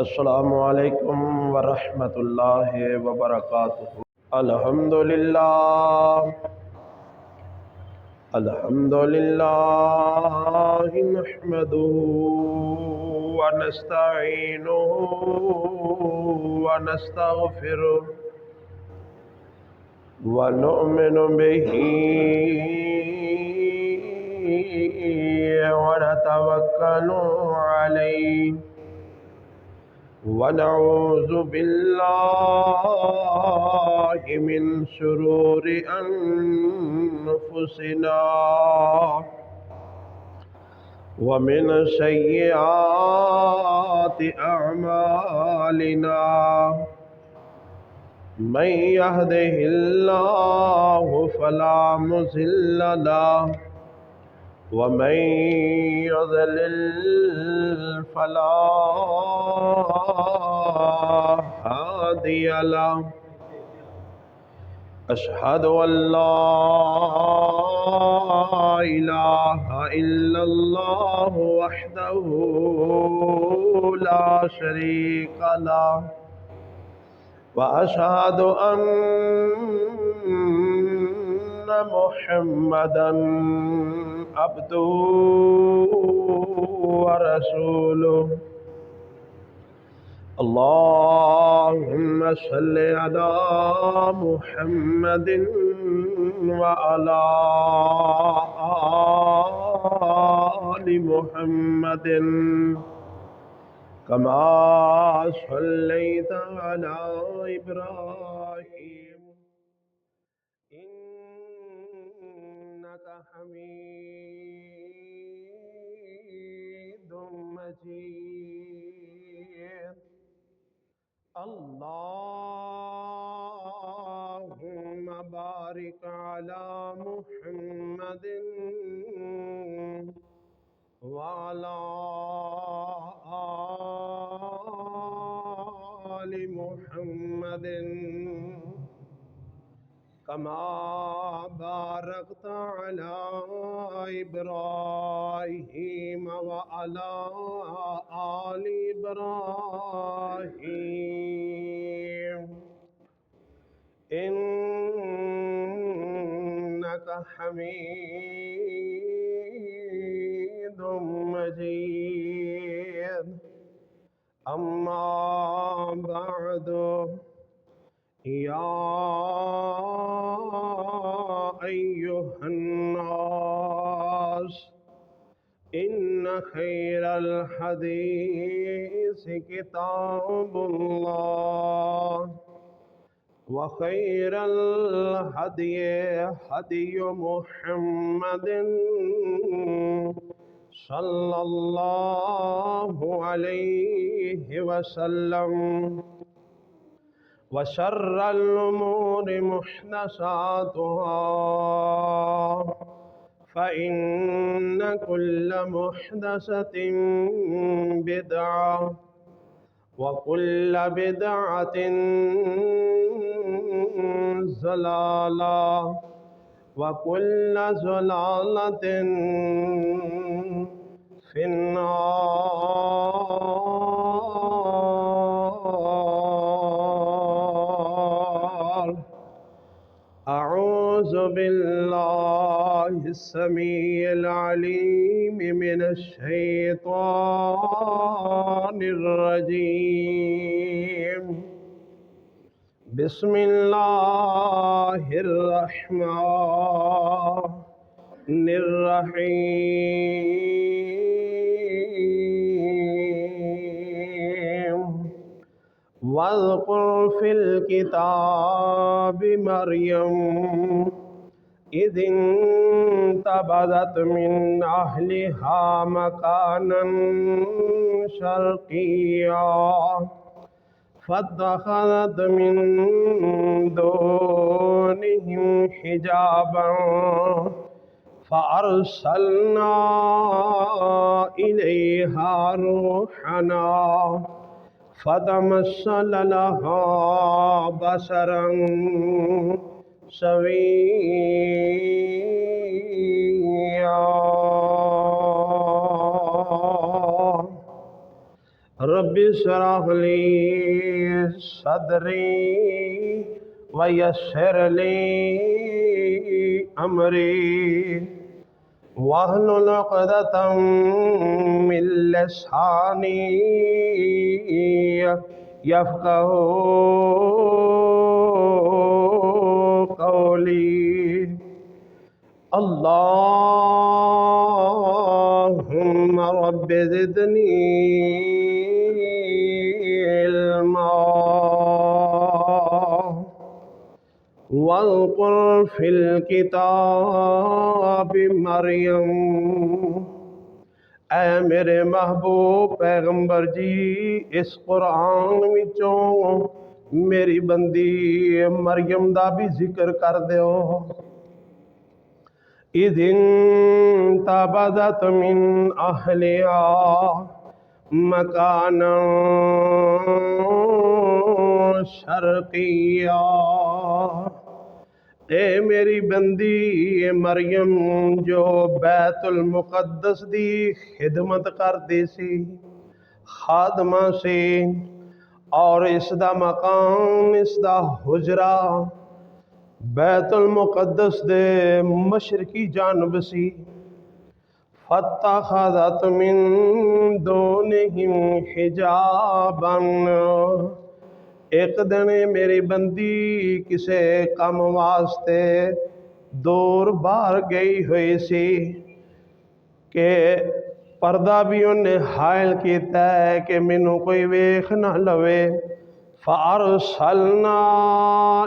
अस्सलामु अलैकुम वरहमतुल्लाहि वबरकातुहू। अल्हम्दुलिल्लाह अल्हम्दुलिल्लाह नहमदुहू व नस्तईनुहू व नस्तगफिरुहू व नु'मिनु बिही व नतवक्कलु अलैहि वनऊज़ु बिल्लाहि मिन शुरूरि अन्फुसिना व मिन सय्यिआति अअमालिना। मन यहदिहिल्लाहु फला मुज़िल्ल लहु व मन युज़लिल फला हादिय लहु। अशहदु अल्ला इलाहा इल्लल्लाह वहदहू ला शरीक लहु व अशहदु अन्ना मुहम्मदन अब्दुहू व रसूलुहू। अल्लाहुम्मा सल्लि अला मुहम्मदिन व अला आलि मुहम्मदिन कमा सल्लैता अला इब्राहीम इन्नका हमीदुम मजीद। अल्लाहुम्मा बारिक अला मुहम्मदिन व अला आलि मुहम्मदिन कमा बारकता अला इब्राहीम व अला आलि इब्राहीम इन्नका हमीदुम मजीद। अम्मा बअदु या अय्युहन नास इन्न खैरल हदीस किताबुल्लाह व खैरल हदी हदी मुहम्मदिन सल्लल्लाहु अलैहि वसल्लम व शर्रल उमूरि मुहदसातुहा फ़इन्न कुल्ल मुहदसतिन बिदअह व कुल्ल बिदअतिन ज़लालह व कुल्ल ज़लालतिन फिन्नार। अऊज़ु बिल्लाहि समीइल अलीम मिनश शैतानिर रजीम। बिस्मिल्लाहिर रहमानिर रहीम। वज़्कुर फ़िल किताबि मरियम इज़ इंतबज़त मिन अहलिहा मकानन शर्क़िय्या फ़त्तख़ज़त मिन दूनिहिम हिजाबन फ़अरसलना इलैहा रूहना फ़तमस्सल लहा बशरन सविय्या। रब्बि इश्रह ली सदरी वयस्सिर ली अमरी वाहलुल उक़दतम मिन लिसानी यफ़क़हू क़ौली। अल्लाहुम्मा रब्बि ज़िदनी इल्मा वज़्कुर फ़िल किताबि मरियम। ऐ मेरे महबूब पैगंबर जी, इस कुरान विचों मेरी बंदी मरियम दा भी जिक्र कर दियो। इदिन तबदत मिन अहलिया मकाना शर्किया। ए मेरी बंदी मरियम जो बैतुल मुक़द्दस दी खिदमत करदी सी, खादमा से, और इसदा मकान, इसदा हुजरा बैतुल मुक़द्दस दे मशरकी जानब सी। फत्तख़ज़त मिन दूनिहिम हिजाबन। एक दिन मेरी बंदी किसे कम वास्ते दूर बाहर गई हुई सी कि पर्दा भी उन्हें हायल किया है कि मैनू कोई वेख ना लवे। फ़अरसलना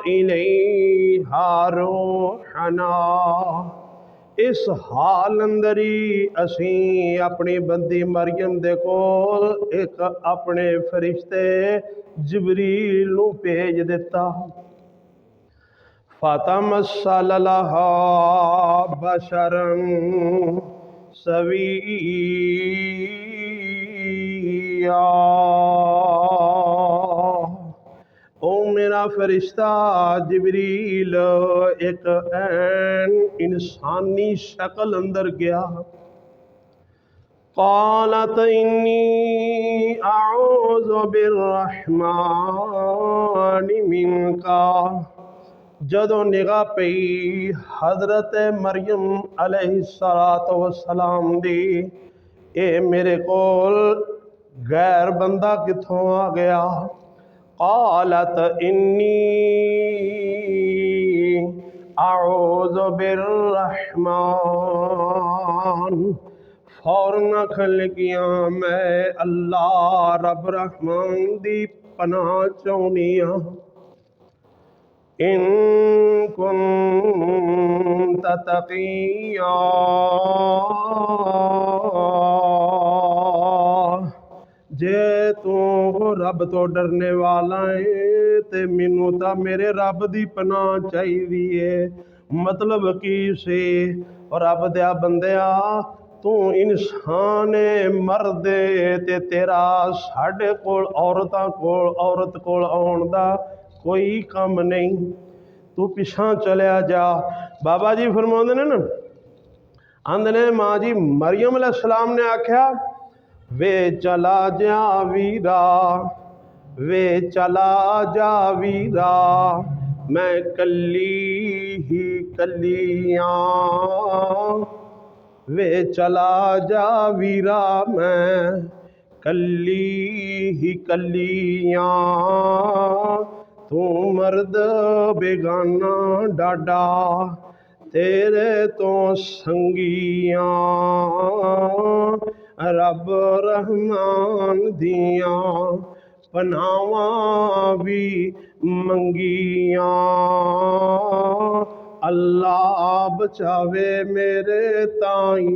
इलैहा रूहना। इस हाल अंदर ही असी अपनी बंदी मरियम दे कोल एक अपने फरिश्ते जिबरील नू भेज दिता। फ़तमस्सल लहा बशरन सविय्या। ओ मेरा फरिश्ता जिबरील एक ऐन इंसानी शक्ल अंदर गया। क़ालत इन्नी अऊज़ु बिर्रहमानि मिनका। जदों निगाह पई हज़रत मरियम अलैहिस्सलातु वस्सलाम दी, ए मेरे कोल गैर बंदा किथों आ गया। क़ालत इन्नी अऊज़ु बिर्रहमान। फौरन आखन लगियां मैं अल्लाह रब रहमान दी पनाह चाहुंदी हां। इन कुन्त तक़िया। जे तू रब तो डरने वाला है ते मैनू तां मेरे रब दी पनाह चाहिदी है। मतलब की से रब दिया बंदिया, तू इंसान मर्द ते तेरा साढ़े कोल औरत कोल आउण दा कोई कम नहीं। तू पिछां चलिया जा। बाबा जी फरमाउंदे ने ना, आंदे ने माँ जी मरियम अलैहिस्सलाम ने आख्या, वे चला जा वीरा, वे चला जा वीरा, मैं कल्ली ही कल्लियां। वे चला जा वीरा, मैं कल्ली ही कल्लियां। तू मर्द बेगाना डाडा, तेरे तो संगियां। रब रहमान दियां पनावां भी मंगियां। अल्लाह बचावे मेरे ताई।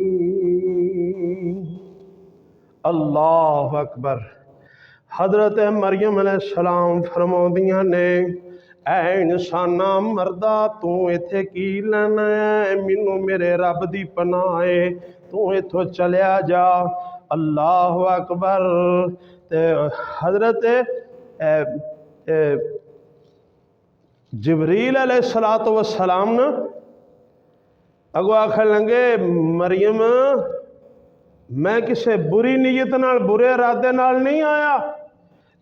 अल्लाह अकबर। हज़रत मरियम अलैहिस्सलाम फरमाउंदियां ने, ऐ इंसाना मर्दा तू इत्थे की लैना है, मैनू मेरे रब दी पनाह है, तू इत्थों चलिया जा। अल्लाह अकबर। ते हज़रत जिबरील अलैहिस्सलातु वस्सलाम न अगो आखन लगे, मरियम मैं किसी बुरी नीयत नाल बुरे इरादे नाल नहीं आया।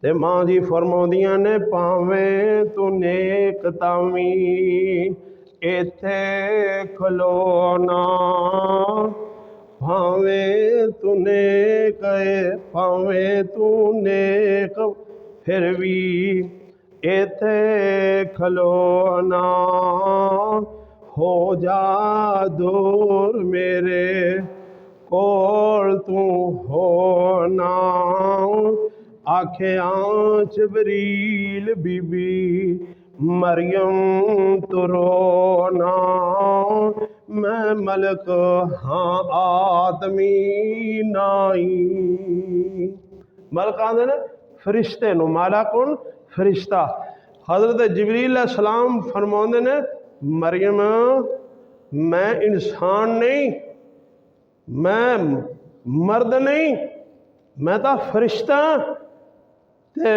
ते मां जी फरमाउंदियां ने भावें तू नेक तावी इत्थे खलोना, भावें तू नेक भावें तू नेक फिर भी इत्थे खलोना, हो जा दूर मेरे कोल तू होना। आख्या जबरील बीबी मरियम तू रोना, मैं मलक हाँ आदमी नाई। मलक आंदे ने फरिश्ते नूं, माला कौन? फरिश्ता। हजरत जबरील सलाम फरमाउंदे ने मरियम मैं इंसान नहीं, मैं मर्द नहीं, मैं तो फरिश्ता। ते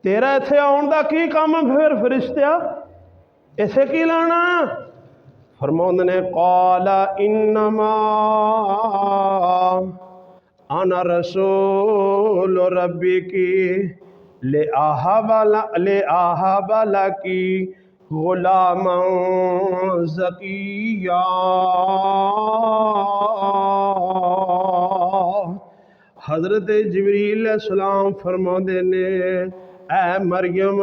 तेरा इत्थे आउण दा की काम फिर फरिश्तिया, इत्थे की लाना? फरमाउंदे ने काला इन्नमा अना रसूल रब्बिकी ले आहाबला की गुलामन ज़किया। हजरत जबरील सलाम फरमाते ने ऐ मरियम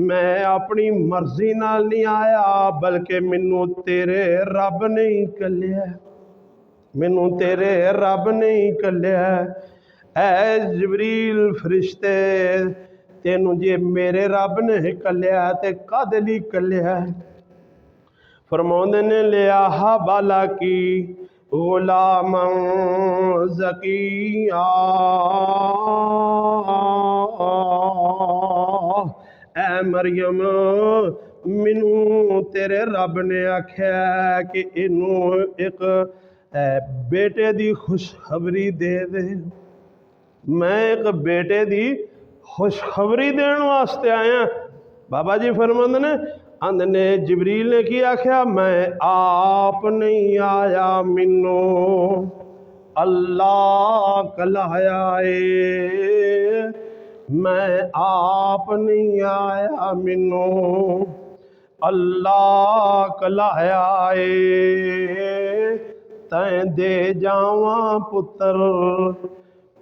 मैं अपनी मर्जी नाल नहीं आया, बल्कि मैनू तेरे रब ने ही कलिया, मैनू तेरे रब ने ही कलिया। ऐ जबरील फरिश्ते तेनू जे मेरे रब ने कलिया ते कद लई कलिया? फरमाउंदे ने लिया बाला की गुलाम ज़किया। ऐ मरियम मैनू तेरे रब ने आख्या कि इनू एक बेटे दी खुशखबरी दे दे। मैं एक बेटे दी खुशखबरी देने वास्ते आया। बाबा जी फरमांदे ने आंदे ने जबरील ने की आख्या मैं आप नहीं आया, मैनू अल्लाह कलाया है। मैं आप नहीं आया, मैनू अल्लाह कलाया है। तैं दे जावा पुत्र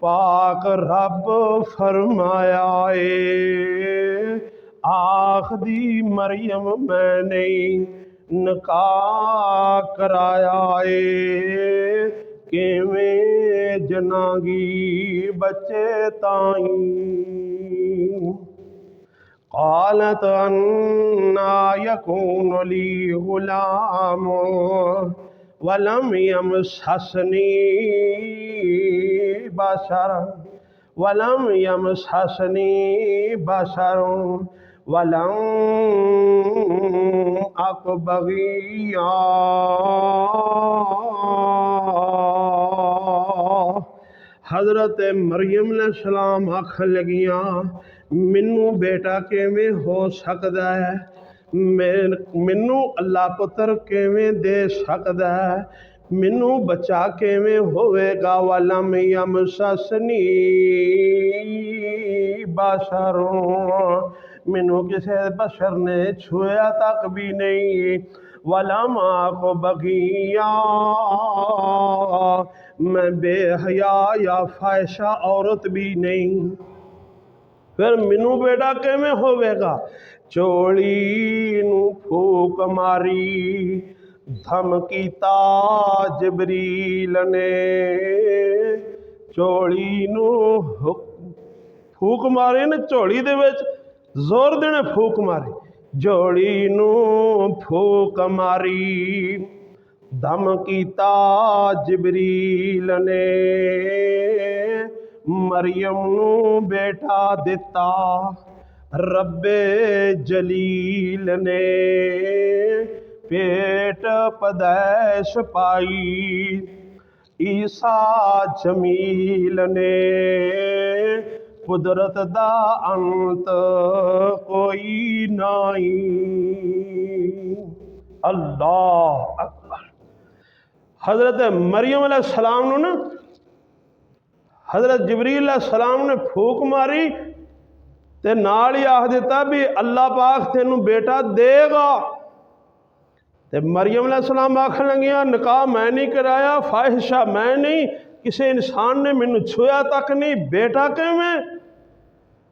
पाक रब फरमाया है। आखदी मरियम मैं नहीं निकाह कराया है, किवें जनागी बच्चे ताई। कालत अन्ना यकून ली गुलाम वलम यमससनी बशर वलम यमससनी बशर वलम अक बगिया। हजरत मरियम ने सलाम आख लगियां मैनू बेटा किवें हो सकदा है, मैनू अल्लाह पुत्र किवें दे सकदा है, मैनू बच्चा किवें होवेगा। वलम यमससनी बशर मैनू किसी बशर ने छुआ तक भी नहीं। वलम आक बगिया मैं बेहया या फायशा औरत भी नहीं। फिर मैनू बेटा किवें होवेगा? चोली नू फूक मारी धमकीता जबरील ने। चोली नू फूक मारे ने, झोली दे विच जोर देने फूक मारी। झोली नू फूक मारी धमकीता जबरील ने। मरियम नू बेटा दिता रब्बे जलील ने। पेट पदैश पाई ईसा जमील ने। कुदरत दा अंत कोई नाई। अल्लाह अकबर। हज़रत मरियम अलैहिस्सलाम ना हज़रत जिबरील अलैहिस्सलाम ने फूक मारी ते नाल ही आख दिता भी अल्लाह पाक तेनू बेटा देगा। ते मरियम अलैहिस्सलाम आखन लगियां निकाह मैं नहीं कराया, फाहिशा मैं नहीं, किसी इंसान ने मैनू छुआ तक नहीं, बेटा किवें?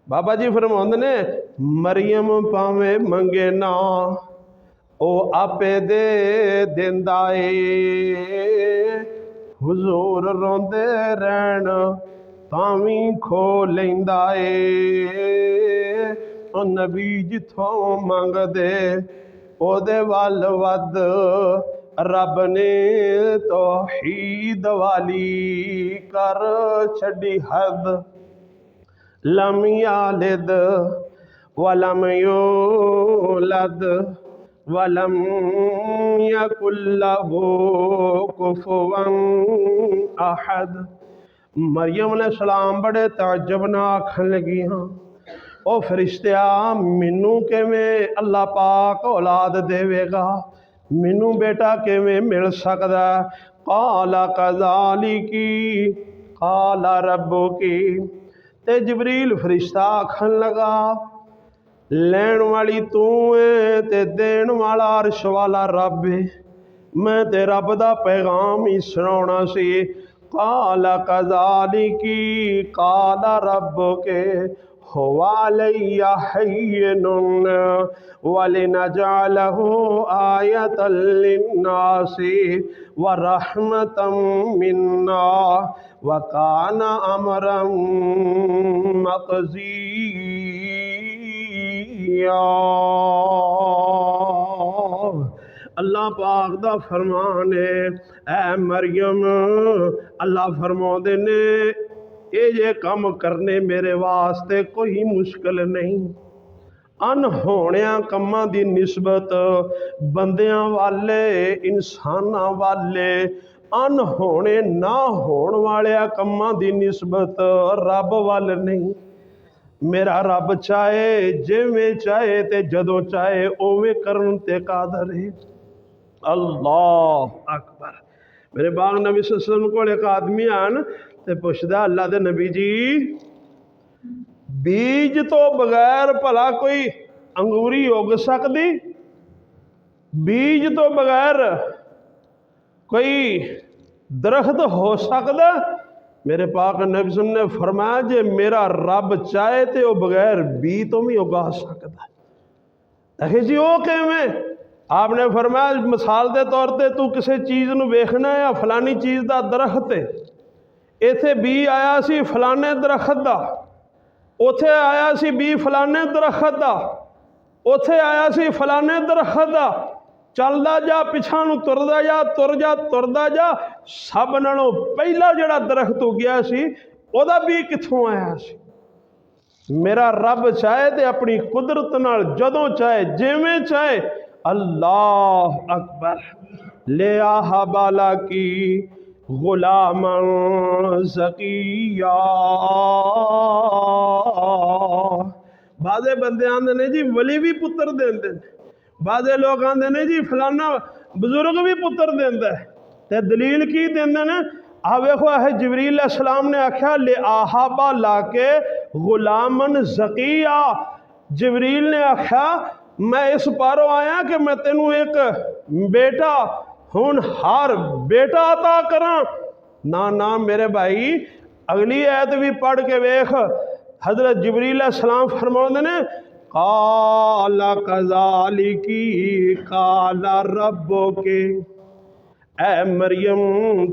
बाबा जी फरमाउंदे ने मरियम भावें मंगे ना ओ आपे दे देंदा ए, हुजूर रोंदे रहन तावी खो लैंदा ए। ओ नबी जिथों मंगदे ओदे वल वद रब ने तौहीद वाली कर छड़ी हद। लम यालिद वलम यूलद वलम यकुल लहू कुफुवन अहद। मरियम अलैहिस्सलाम बड़े ताज्जुब नाल आखन लगी हाँ ओ फरिश्तिया मैनू किवें अल्लाह पाक औलाद देवेगा, मैनू बेटा किवें मिल सकदा? काला कज़ालिकी काला रब्बुकी। ते जिबरील फरिश्ता आखन लगा लैण वाली तू है ते देण वाला अर्श वाला रब है, मैं ते रब दा पैगाम ही सुनाउणा सी। काला कज़ालिकी काला रब्बुके हुवा अलैया हय्यनुन वलिनजअलहु आयतल लिन्नासी व रहमतम मिन्ना व काना अमरम मक़ज़िया। अल्लाह पाक दा फरमान है ऐ मरियम अल्लाह फरमाउंदे ने ये जे काम करने मेरे वास्ते कोई मुश्किल नहीं। अनहोणिया कम्मां दी निस्बत बंदियां वाले इंसानां वाले, अनहोणे ना होण वाले कम्मां दी निस्बत रब वाल नहीं। मेरा रब चाहे जिवें चाहे ते जदों चाहे उवें करन ते कादर है। अल्लाह अकबर। मेरे बाग नबी सल्लल्लाहु अलैहि वसल्लम कोल एक आदमी आन ते पुछदा अल्लाह दे नबी जी बीज तो बगैर भला कोई अंगूरी उग सकती? बीज तो बगैर कोई दरख्त हो सकता? मेरे पाक नबी सल्लल्लाहु अलैहि वसल्लम ने फरमाया जे मेरा रब चाहे तो वह बगैर बी तो भी उगा सकता। अखे जी वो किवें? आपने फरमाया मिसाल के तौर पर तू किसी चीज़ नूं वेखना है फलानी चीज़ का दरख्त है, इत्थे बी आया सी फलाने दरख्त का, उथे आया सी बी फलाने दरख्त का, उथे आया सी फलाने दरख्त का, चलदा जा पिछा नूं तुरदा जा तुरदा जा, सब नालों पहला जिहड़ा दरख्त उगया सी उहदा बी कित्थों आया सी? मेरा रब चाहे तो अपनी कुदरत नाल जदों चाहे जिवें चाहे। अल्लाह अकबर। ले आहा बाला की गुलामन ज़किया। बादे बंदे आंदे ने जी वली भी पुत्र देंदे ने, बादे लोग आंदे ने जी फलाना बजुर्ग भी पुत्र देंदा है, ते दलील की देंदे ने? आ वेखो है जिबरील अलैहिस्सलाम ने आख्या ले आहाबा लाके गुलामन ज़किया। जिबरील ने आख्या मैं इस पारों आया कि मैं तेनू एक बेटा होनहार बेटा अता करा। ना ना मेरे भाई अगली ऐत भी पढ़ के वेख। हजरत जिबरील अलैहिस्सलाम फरमाउंदे ने काला कज़ालिकी काला रब्बुके। ऐ मरियम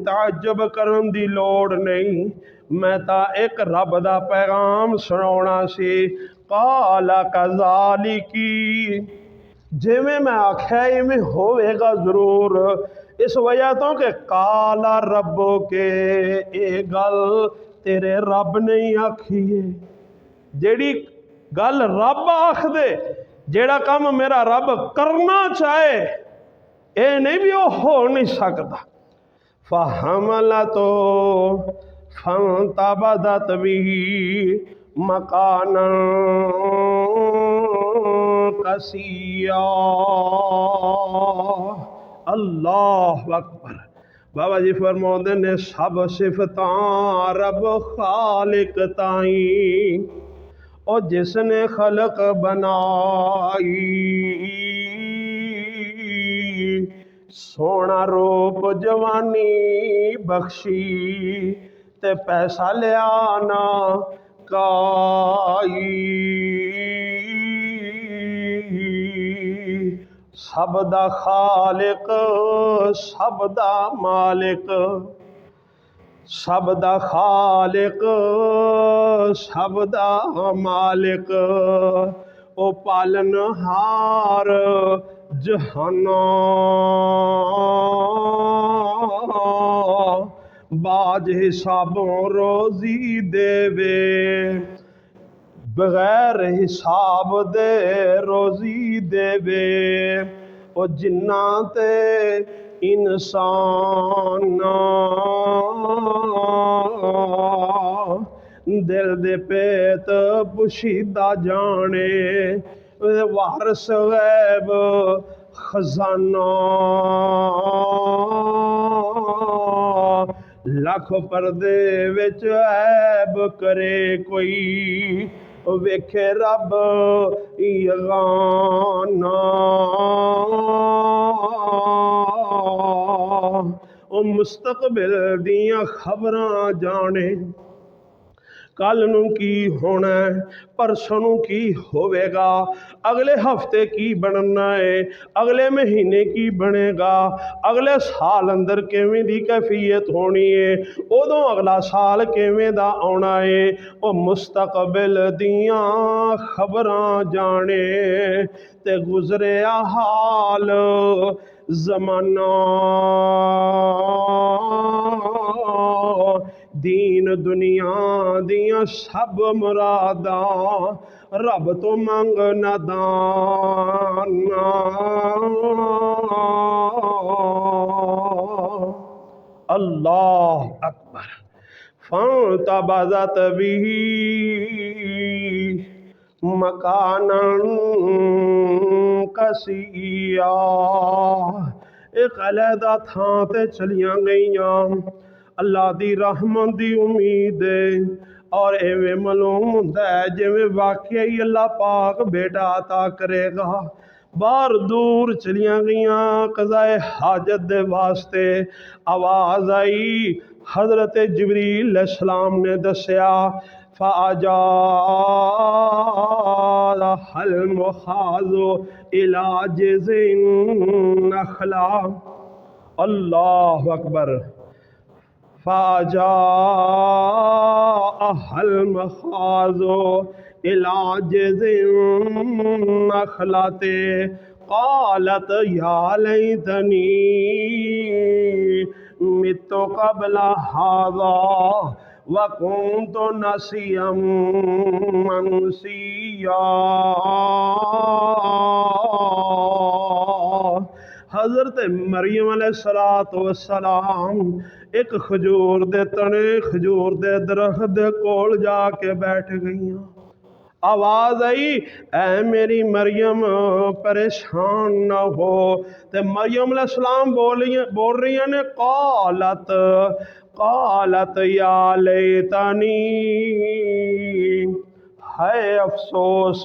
ताज्जुब करन दी लोड़ नहीं, मैं ता एक रब दा पैगाम सुनाउणा सी। काला कज़ालिकी जिवें मैं आख्या इवें होवेगा जरूर, इस वजह तो कि काला रब्बुके ये गल तेरे रब ने ही आखी है। जेड़ी गल रब आख दे, जेड़ा काम मेरा रब करना चाहे ये नहीं भी वो हो नहीं सकता। फहमला तो फंतबदत बिही मकान कसिया। अल्लाह अकबर। बाबा जी फरमाते ने सब सिफतां रब खालिक ताई और जिसने खलक बनाई सोना रूप जवानी बख्शी ते पैसा लिया ना काई सब दा खालिक सब दा मालिक सब दा खालिक सब दा मालिक ओ पालनहार जहाना बाज हिसाबों रोजी देवे बगैर हिसाब दे रोजी देवे ओ जिन्ना ते इंसान दिल दे पेत पुशीदा जाने वारस गैब खजाना लख पर्दे विच ऐब करे कोई वेखे रब यगाना ओ मुस्तकबिल दियां खबरां जाने कल नूं की होना है परसों नूं की होवेगा अगले हफ्ते की बनना है अगले महीने की बनेगा अगले साल अंदर किवें दी कैफियत होनी है उदों अगला साल किवें दा आउणा है ओ मुस्तकबिल दियां खबरां जाने ते गुजरिया हाल जमाना दीन दुनिया दियां सब मुरादां रब तो मंग नादाना अल्लाह अकबर फंतबज़त बिही मकानन कसिया एक अलहदा थां ते चलियां गईयां अल्लाह दी रहमत दी उम्मीद है और एवें मालूम होंदा है जिवें वाकई ही अल्लाह पाक बेटा अता करेगा बाहर दूर चलियां गईयां कज़ाए हाजत दे वास्ते आवाज़ आई हज़रत जिबरील अलैहिस्सलाम ने दस्या फ़ाजा हल मुखाज़ो इला जिज़िन नखला अल्लाह अकबर फ़ाजा हल मुखाज़ो इला जिज़िन नखलाते क़ालत या लैतनी मित्तु क़ब्ल हाज़ा वकुन्तु नसियम मनसिया हज़रत मरियम अलैहिस्सलाम एक खजूर दे तने खजूर दे दरख्त दे कोल जाके बैठ गईयां आवाज आई ऐ मेरी मरियम परेशान न हो ते मरियम अलैहिस्सलाम बोल रही ने कालत या लैतनी है अफसोस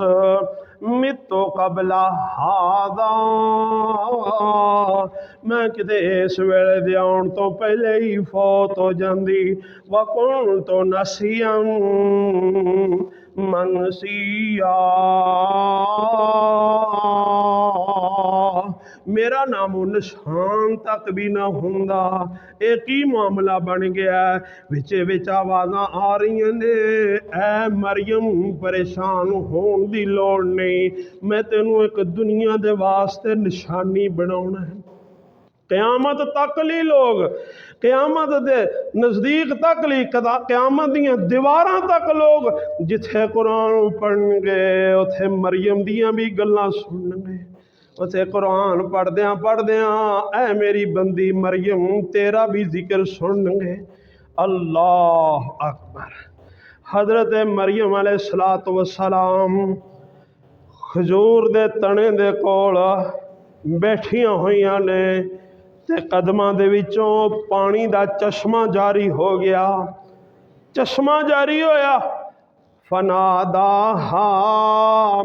मित्तो कबला हादा मैं किते इस वेले दे आउण तो पहले ही फौत हो जांदी वकुन तो नसियम मनसिया मेरा नामो निशान तक भी ना हुंदा एक ही मामला बन गया विचे विच आवाज़ां आ रही ने ऐ मरियम परेशान होने की लोड़ नहीं मैं तेनू एक दुनिया दे वास्ते निशानी बनाउणा है क़यामत तक ली लोग क़यामत दे नज़दीक तक ली क़यामत दियां दीवारां तक लोग जिथे कुरान पढ़नगे उथे मरियम दियां भी गल्लां सुनणगे उसे कुरान पढ़द्या ऐ मेरी बंदी मरियम तेरा भी जिक्र सुनणगे अल्लाह अकबर हज़रत मरियम अलैहिस्सलातु वस्सलाम खजूर दे तने दे कोल बैठियां होइयां ने ते कदमां दे विचों पानी दा चश्मा जारी हो गया, चश्मा जारी होया। फनादाहा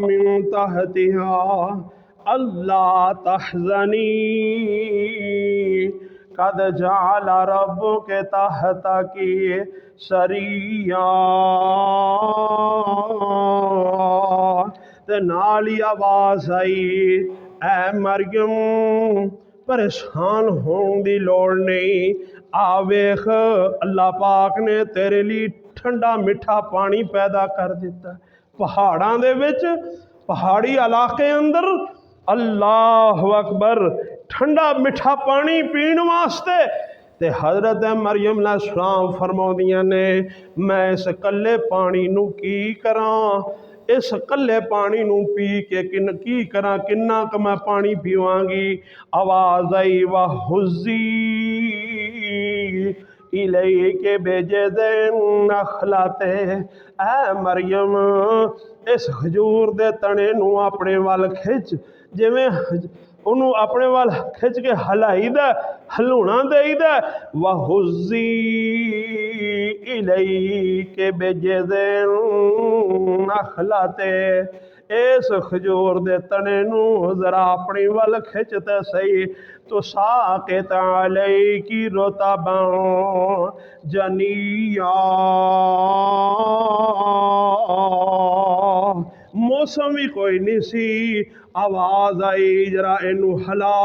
मिन तहतिहा अल्ला तहज़नी कद जाल रब्बुके तहतकी सरिया। ते नाल ही आवाज़ आई, ऐ मरियम परेशान होने की लोड़ नहीं, आ वेख अल्लाह पाक ने तेरे लिए ठंडा मिठा पानी पैदा कर दिता। पहाड़ां दे विच, पहाड़ी इलाके अंदर अल्लाह अकबर ठंडा मिठा पानी पीण वास्ते। ते हज़रत मरियम अलैहिस्सलाम फरमाउंदियां ने, मैं इस कल्ले पानी नू की करां, इस कल्ले पानी नू पी के की करा, किन्ना क मैं पानी पीवांगी। आवाज़ आई, वाह हुज़ी इलैके बेजज़िन नखलाते, ऐ मरियम इस खजूर दे तने नू अपने वाल खिच, जिवें उन्हों अपने वाल खिच के हलाई दा, हलूणा देईदा। वहुज़ी इलैके बेजज़िन नखलाते, इस खजूर दे तने नू जरा अपनी वाल खिच ते सही, तो साक़ित अलैकी रुतबन जनिया। मौसम भी कोई नहीं सी, आवाज़ आई, जरा इनू हला,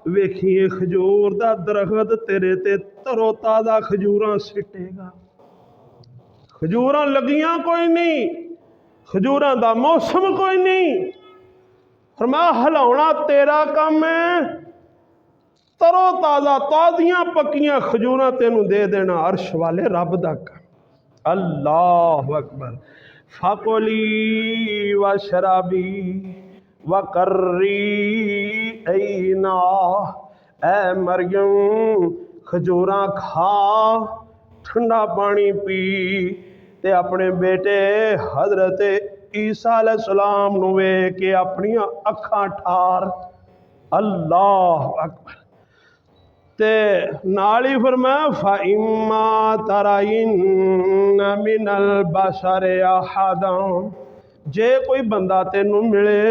वेखिए खजूर दा दरख्त तेरे ते तरो ताज़ा खजूरां सिटेगा। खजूरां लगियां कोई नहीं, खजूरां दा मौसम कोई नहीं, फरमाया हिलाउणा तेरा काम है, तरो ताज़ा ताज़ियां पक्कियां खजूरां तेनू दे देना अर्श वाले रब दा काम। अल्लाह अकबर। फ़कुली व शराबी व कर्री ऐना, ऐ मरियम खजूरां खा, ठंडा पानी पी, ते अपने बेटे हज़रत ईसा अलैहिस्सलाम नू वेख के अपनियां अखां ठार। अल्लाह अकबर। ते नाल ही फरमाया, फ़इम्मा तराइन्न मिनल बशरि अहदन, जे कोई बंदा तेनू मिले,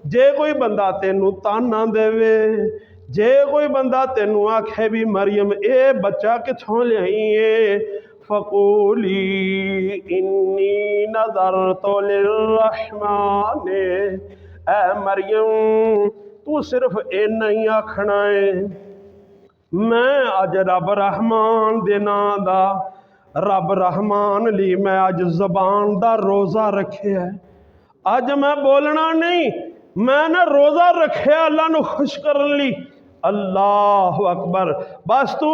जे कोई बंदा तेनू ताना देवे, जे कोई बंदा तेनू आखे भी मरियम ए बच्चा किथों लियाई है, फ़क़ूली इन्नी नज़रतु लिर्रहमानि, ऐ मरियम तू सिर्फ इन्ना ही आखना है, मैं अज रब रहमान दे नां दा, रब रहमान ली मैं अज ज़बान दा रोज़ा रखिया है। अज मैं बोलना नहीं, मैं ना रोज़ा रखिया अल्लाह नू खुश करन ली। अल्लाह अकबर। बस तू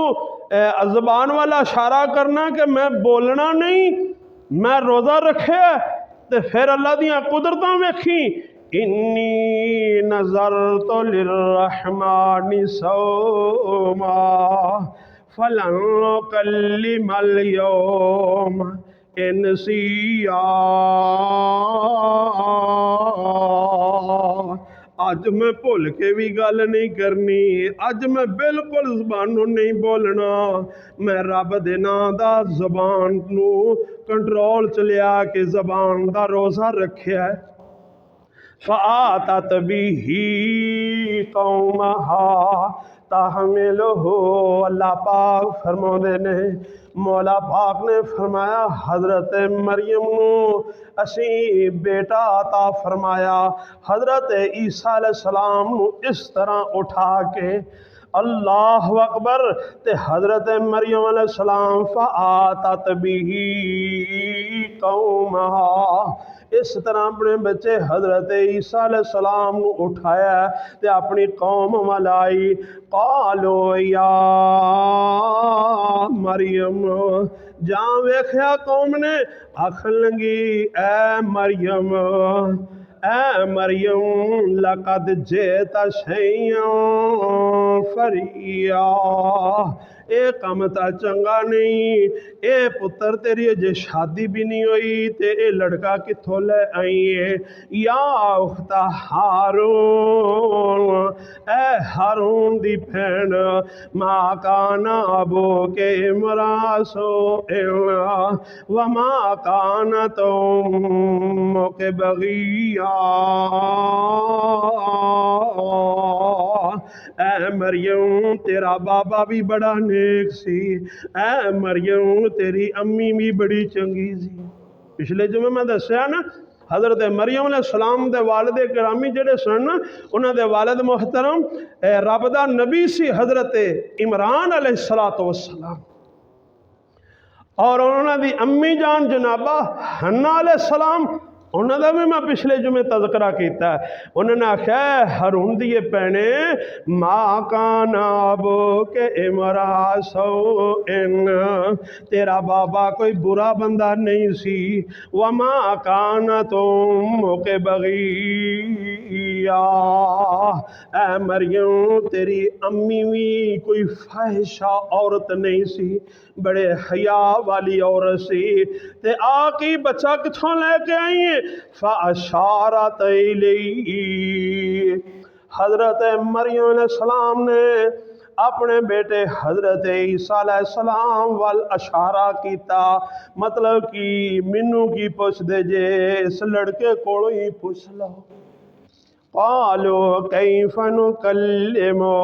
ज़बान वाला इशारा करना कि मैं बोलना नहीं, मैं रोज़ा रखिया, तो फिर अल्लाह दियां कुदरतां वेखी, इन्नी नज़रतु लिर्रहमानि सौमा फलन नुकल्लिमल यौमा इंसिया। अज मैं भुल के भी गल नहीं करनी, अज मैं बिल्कुल ज़बानों नहीं बोलना, मैं रब दे नां दा ज़बान नू कंट्रोल च लिया के ज़बान दा रोज़ा रखिया। फ़आतत बिही कौमहा तहमिलहु, अल्लाह पाक फरमाते ने, मौला पाक ने फरमाया हज़रत मरियम नू असी बेटा अता फरमाया। हज़रत ईसा अलैहिस्सलाम नू इस तरह उठा के, अल्लाह अकबर, ते हज़रत मरियम अलैहिस्सलाम फ़आतत बिही कौमहा, इस तरह अपने बच्चे हज़रत ईसा अलैहिस्सलाम नू उठाया ते अपनी कौम वाल आई। कालो या मरियम, जां वेख्या कौम ने आखन लगी, ऐ मरियम, ऐ मरियम लक़द जित शैअन फ़रिया, ये काम तो चंगा नहीं, ये पुत्र तेरी अजे शादी भी नहीं हुई ते ये लड़का किथों ले आई है। या उख्ता हारून, ए हारून दी भैन, माँ काना अबो के मरासो व माँ काना तुम के बगिया। ऐ मरियम तेरा बाबा भी बड़ा नेक सी, ऐ मरियम तेरी अम्मी भी बड़ी चंगी सी। पिछले जुमे मैं दस्या ना, हज़रत मरियम अलैहिस्सलाम दे वालिद गिरामी जेडे सन, उन्होंने वालिद मोहतरम रब दा नबी सी हज़रत इमरान अलैहिस्सलातु वस्सलाम, और उन्होंने दी अम्मी जान जनाबा हन्ना अलैहिस्सलाम, उन्होंने भी मैं पिछले जुमे तज़करा किया। उन्होंने आख्या हारून दी भैने, माँ काना अबो के इमरासो इन, तेरा बाबा कोई बुरा बंदा नहीं सी, व माँ काना तुम के बगिया, ऐ मरियम तेरी अम्मी भी कोई फाहिशा औरत नहीं सी, बड़े हया वाली औरत सी। ते आकी बच्चा किथों लेके आई है? फ़अशारत इलैहि, हज़रत मरियम अलैहिस्सलाम ने अपने बेटे हज़रत ईसा अलैहिस्सलाम वल अशारा किया, मतलब कि मैनू की पुछ दे जे, इस लड़के कोलों ही पुछ लो। क़ालू कैफ़ नुकल्लिमु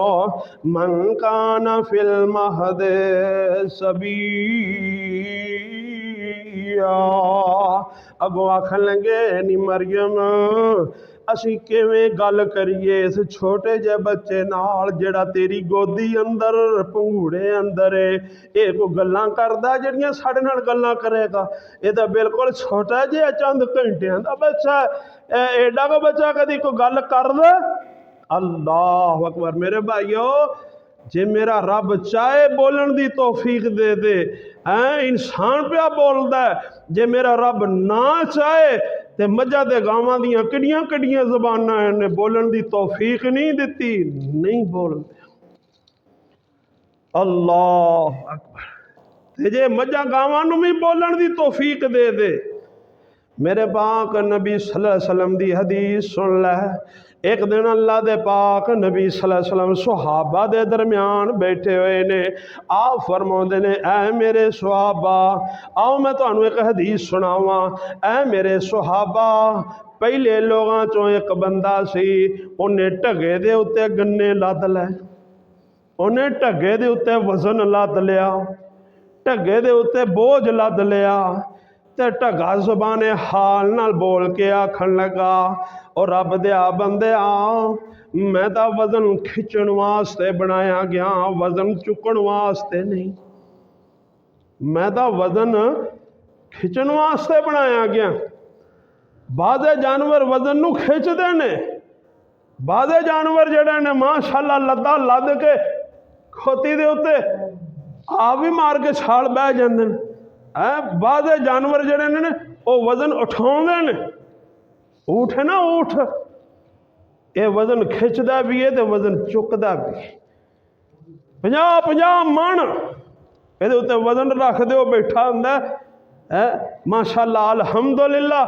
मन कान फिल महद सबीया, अगों आखन लगे नी मरियम असी किवें गल करिए इस छोटे जे बच्चे नाल जेड़ा तेरी गोदी अंदर पंघूड़े अंदर है। ये कोई गल्लां करदा जेड़ियां साडे नाल गल्लां करेगा? ये तो बिल्कुल छोटा जिहा चंद घंटियां दा बच्चा, एडा को बच्चा कदी कोई गल करदा? अल्लाह अकबर। मेरे भाईओ, जे मेरा रब चाहे बोलन दी तौफीक दे दे, इंसान पिया बोलदा, जे मेरा रब ना चाहे ते मझां ते गावां दियां किड्डियां किड्डियां ज़बानां ने बोलन दी तौफीक नहीं दिती, नहीं बोलदे। अल्लाह अकबर। ते जे मझां गावां नूं भी बोलन दी तौफीक दे दे, मेरे पाक नबी सल्लल्लाहु अलैहि वसल्लम दी हदीस सुन लै। एक दिन अल्लाह दे पाक नबी सल्लल्लाहु अलैहि वसल्लम सुहाबा दे दरम्यान बैठे हुए ने। आप फरमाते ने, ऐ मेरे सुहाबा, आओ मैं तुहानू एक हदीस सुनावा। ऐ मेरे सुहाबा, पहले लोगों चों एक बंदा सी, उन्हें ढगे दे उत्ते गन्ने लद लै, उन्हें ढगे दे उत्ते वजन लद लिया, ढगे दे उत्ते बोझ लद लिया, ते ढगा ज़बाने हाल नाल बोल के आखन लगा, और रब दे बंदे मैं तो वजन खिंचण वास्ते बनाया गया, वजन चुकण वास्ते नहीं। मैं तो वजन खिंचण वास्ते बनाया गया। बादे जानवर वजन नू खिंचदे ने, बादे जानवर जेड़े ने माशाअल्लाह लद्दा लद के खोती दे उत्ते आप भी मार के छाल बह जांदे ने। बादे जानवर जेड़े ने वो वजन उठाउंदे ने। ऊठ है ना, ऊठ, ये वजन खिंचदा भी है तो वजन चुकदा भी। 50-50 मन ये उत्ते वजन रख दो, बैठा हुंदा है माशाअल्लाह अल्हम्दुलिल्लाह।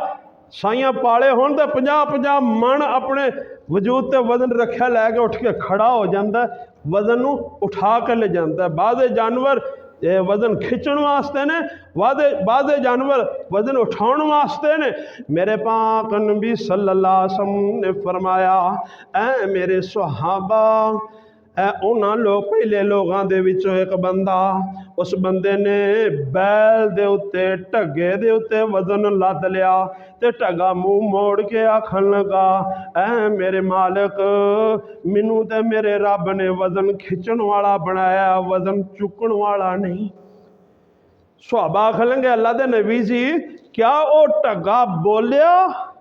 साइयां पाले होण तो 50-50 मन अपने वजूद ते वजन रखा लैके उठ के खड़ा हो जाता, वजन नू उठा के ले जाता। बादे जानवर वजन खिंचण वास्ते ने, बादे जानवर वजन उठाउण वास्ते ने। मेरे पाक नबी सल्लल्लाहु अलैहि वसल्लम ने फरमाया, ऐ मेरे सुहाबा, उन्हां लोग पहले लोगों दे विचों एक बंदा, उस बंदे ने बैल दे उत्ते ढगे दे उत्ते वजन लद लिया, ते ढगा मुँह मोड़ के आखन लगा, ऐ मेरे मालिक, मैनू ते मेरे रब ने वजन खिंचण वाला बनाया, वजन चुकण वाला नहीं। सुहाबा आखन लगे, अल्लाह दे नबी जी, क्या वो ढगा बोलिया?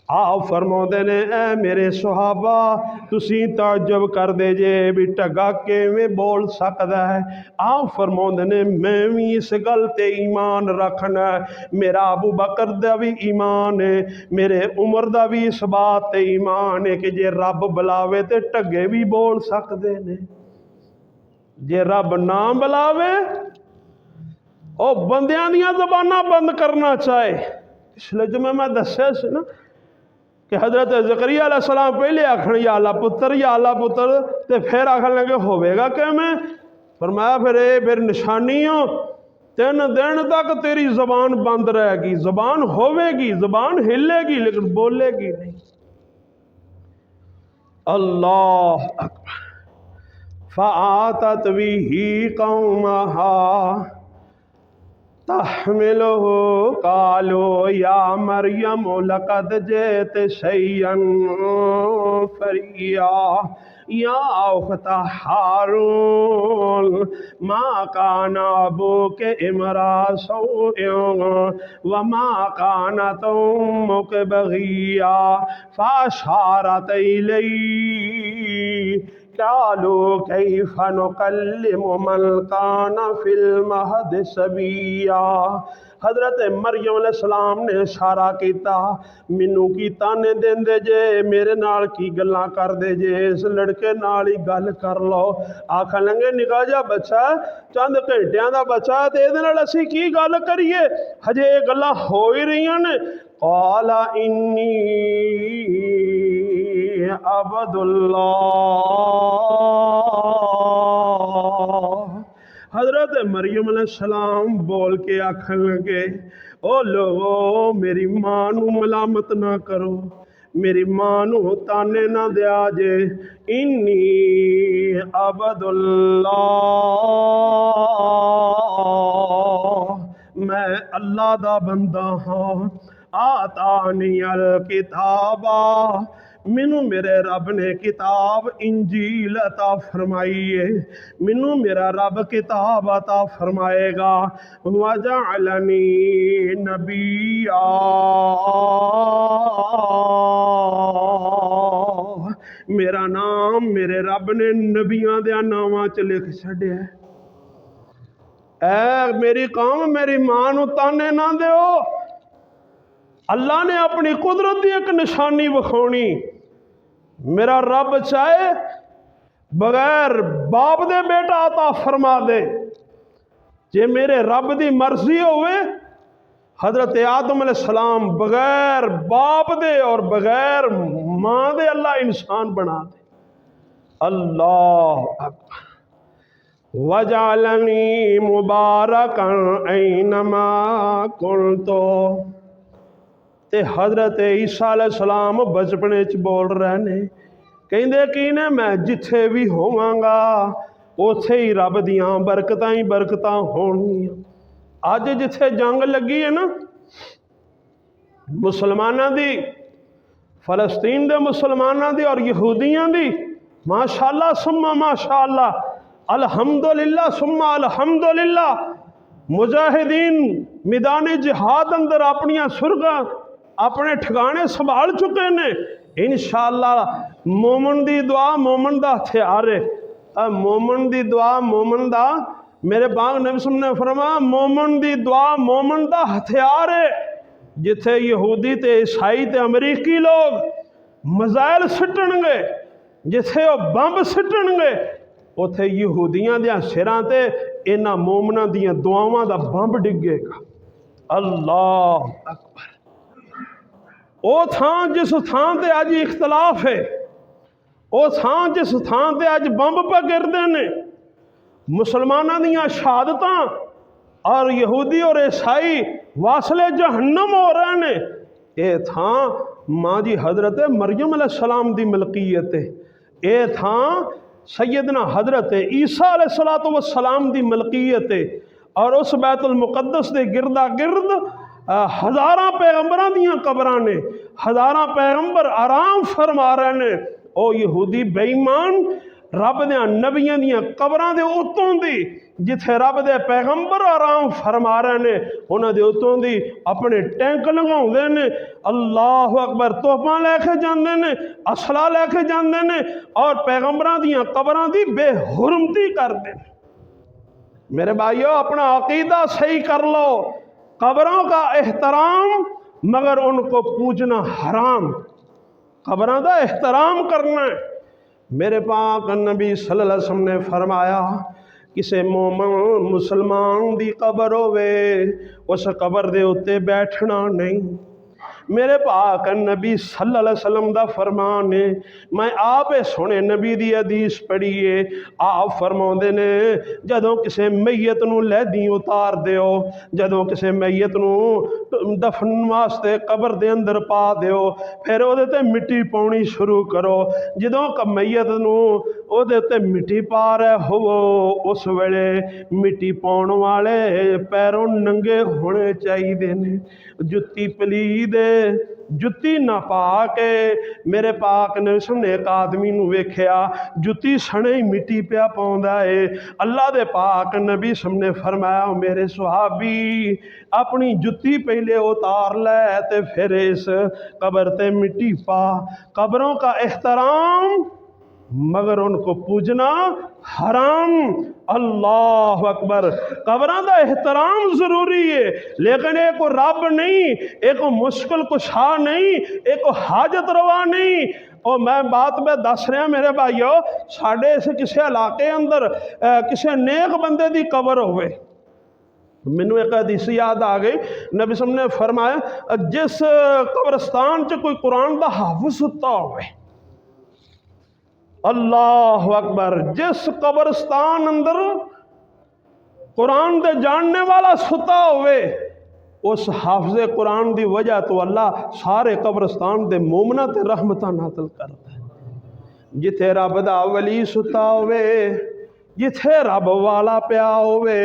आप फरमाते ने, ऐ मेरे सुहाबा, तुसी ताज्जुब कर दे जे भी ढगा किवें बोल सकदा है। आप फरमाते ने, मैं भी इस गल ते ईमान रखना, मेरा अबू बकर दा भी ईमान है, मेरे उमर दा भी इस बात ते ईमान है कि जे रब बुलावे ते ढगे भी बोल सकते ने। जे रब ना बुलावे ओ बंदियां दियां ज़बानां बंद करना चाहे। पिछले जुमे मैं दस्या सी ना कि हज़रत ज़करिया अलैहिस्सलाम पहले आखन या अल्लाह पुत्र, तो फिर आखन लगे होवेगा कि मैं फरमाया फिर निशानी हो 3 दिन तक तेरी ज़बान बंद रहेगी, ज़बान होवेगी, ज़बान हिलेगी लेकिन बोलेगी नहीं। अल्लाह अकबर। फ़आतत बिही कौमहा तहमिलुहु कालो या मरियम लक़द जित शैयन फरिया या उख्ता हारून मा काना अबूके इमरा सौइन व मा कानत उम्मुके बगिया फ़अशारत इलैहि क़ालू कैफ़ नुकल्लिमु मन काना फ़िल महद सबिया। हज़रत मरियम अलैहिस्सलाम ने इशारा किया, मैनू की ताने देंदे जे, मेरे नाल की गल्लां करदे जे, इस लड़के नाल ही गल कर लो। आखन लगे निका जा बच्चा, चंद घंटियां दा बच्चा, ते इहदे नाल असीं की गल करिए, हजे ये गल्लां हो ही रहीआं ने। क़ाला इन्नी अब्दुल्लाह। हज़रत मरियम अलैहिस्सलाम बोल के आखन लगे, ओ लोगो मेरी मां नू मलामत ना करो, मेरी मां नू ताने ना दिया जे। इन्नी अब्दुल्लाह, मैं अल्लाह दा बंदा हाँ। आतानी अल किताबा, मैनू मेरे रब ने किताब इंजील अता फरमाई है, मैनू मेरा रब किताब अता फरमाएगा। वजअलनी नबिया, मेरा नाम मेरे रब ने नबियां दे नावां च लिख छड्या। ऐ मेरी कौम मेरी मां नू ताने ना दिओ। अल्लाह ने अपनी कुदरत की एक निशानी विखानी, मेरा रब चाहे बगैर बाप दे बेटा अता फरमा दे। जे मेरे रब की मर्जी होवे हज़रत आदम अलैहिस्सलाम बगैर बाप दे और बगैर मां दे अल्लाह इंसान बना दे। अल्लाह अकबर। वजालनी मुबारकन ऐनमा कुंतो। ते हज़रत ईसा अलैहिस्सलाम बचपने च बोल रहे ने, कहते कि ने मैं जिथे भी होवांगा उथे ही रब दियां बरकतां ही बरकतां होणगियां। अज जिथे जंग लगी है ना मुसलमाना दी, फलस्तीन दे मुसलमाना दी और यहूदियां दी, माशाअल्लाह सुम्मा माशाअल्लाह, अल्हम्दुलिल्लाह सुम्मा अल्हम्दुलिल्लाह, मुजाहिदीन मैदान जिहाद अंदर अपनियां सुरगां अपने ठिकाने संभाल चुके ने। इंशाअल्लाह मोमन दी दुआ मोमन दा हथियार है। मोमन दी दुआ मोमन दा, मेरे पाक नबी सल्लल्लाहु अलैहि वसल्लम ने फरमाया मोमन दी दुआ मोमन दा हथियार है। जिथे यहूदी ते ईसाई ते अमरीकी लोग मजाइल सिटणगे, जिथे वो बंब सिटणगे, उथे यहूदियां दे सिरां ते इन्हां मोमनां दियां दुआवां दा बंब डिगेगा। अल्लाह अकबर। ओ थां जिस थां ते अज इख्तलाफ है, ओ थां जिस थां ते अज बंब पे गिरदे ने, मुसलमानां दियां शहादतां और यहूदी और ईसाई वासले जहन्नम हो रहे ने, ये थां माँ जी हज़रत मरियम अलैहिस्सलाम दी मिल्कियत है। ये थां सैयदना हज़रत ईसा अलैहिस्सलातु वस्सलाम दी मिल्कियत है। और उस बैतुल मुक़द्दस दे गिरदा गिरद हज़ारां पैगंबरां दियां कबरां ने, हज़ारां पैगंबर आराम फरमा रहे ने। ओ यहूदी बेईमान रब दे नबियां दियां कबरां दे उत्तों दी जिथे रब दे पैगंबर आराम फरमा रहे ने, उन्हां दे उत्तों दी अपने टैंक लगाउंदे ने। अल्लाह अकबर। तोहफा लैके जांदे ने, असला लैके जांदे ने और पैगंबरां दियां कबरां दी बेहुरमती करदे ने। मेरे भाइयों अपना अकीदा सही कर लो। कब्रों का एहतराम मगर उनको पूजना हराम, कब्रों का एहतराम करना है। मेरे पाक नबी सल्लल्लाहु अलैहि वसल्लम ने फरमाया किसी मोमन मुसलमान दी कबर होवे उस कबर दे उत्ते बैठना नहीं। मेरे पाक नबी सल्लल्लाहु अलैहि वसल्लम दा फरमान है, मैं आप सोने नबी दी हदीस पढ़ी है। आप फरमाउंदे ने जदों किसी मैयत नूं लैदी उतार दिओ, जदों किसी मैयत नूं दफन वास्ते कबर दे अंदर पा दिओ, फिर उहदे ते मिट्टी पाउणी शुरू करो। जदों मैयत नूं उहदे ते मिट्टी पा रहे होवो उस वेले मिट्टी पाउण वाले पैरों नंगे होने चाहिए ने। जुत्ती पलीद जुत्ती ना पा के मेरे पाक ने सुने एक आदमी नूं वेख्या जुत्ती सने ही मिट्टी पिया पाउंदा है। अल्लाह दे पाक नबी सामने फरमाया, मेरे सुहाबी अपनी जुत्ती पहले उतार ले ते फिर इस कबर ते मिट्टी पा। कब्रों का एहतराम मगर उनको पूजना हराम। अल्लाह अकबर। कब्रां दा एहतराम जरूरी है, लेकिन एक रब नहीं, एक मुश्किल कुशा नहीं, एक हाजत रवा नहीं। और मैं बात में दस रहा मेरे भाइयों, साढ़े इस किसी इलाके अंदर किसी नेक बंदे की कबर होवे, मैनू एक हदीस याद आ गई। नबी साहब ने फरमाया जिस कब्रस्तान च कोई कुरान का हाफिज सुता होवे, अल्लाह अकबर, जिस कब्रस्तान अंदर कुरान दे जानने वाला सुता होवे उस हाफिज़े कुरान की वजह तो अल्लाह सारे कब्रस्तान दे मोमना ते रहमतां नाज़िल करदा है। जिथे रब दा वली सुता होवे, जिथे रब वाला पिया होवे,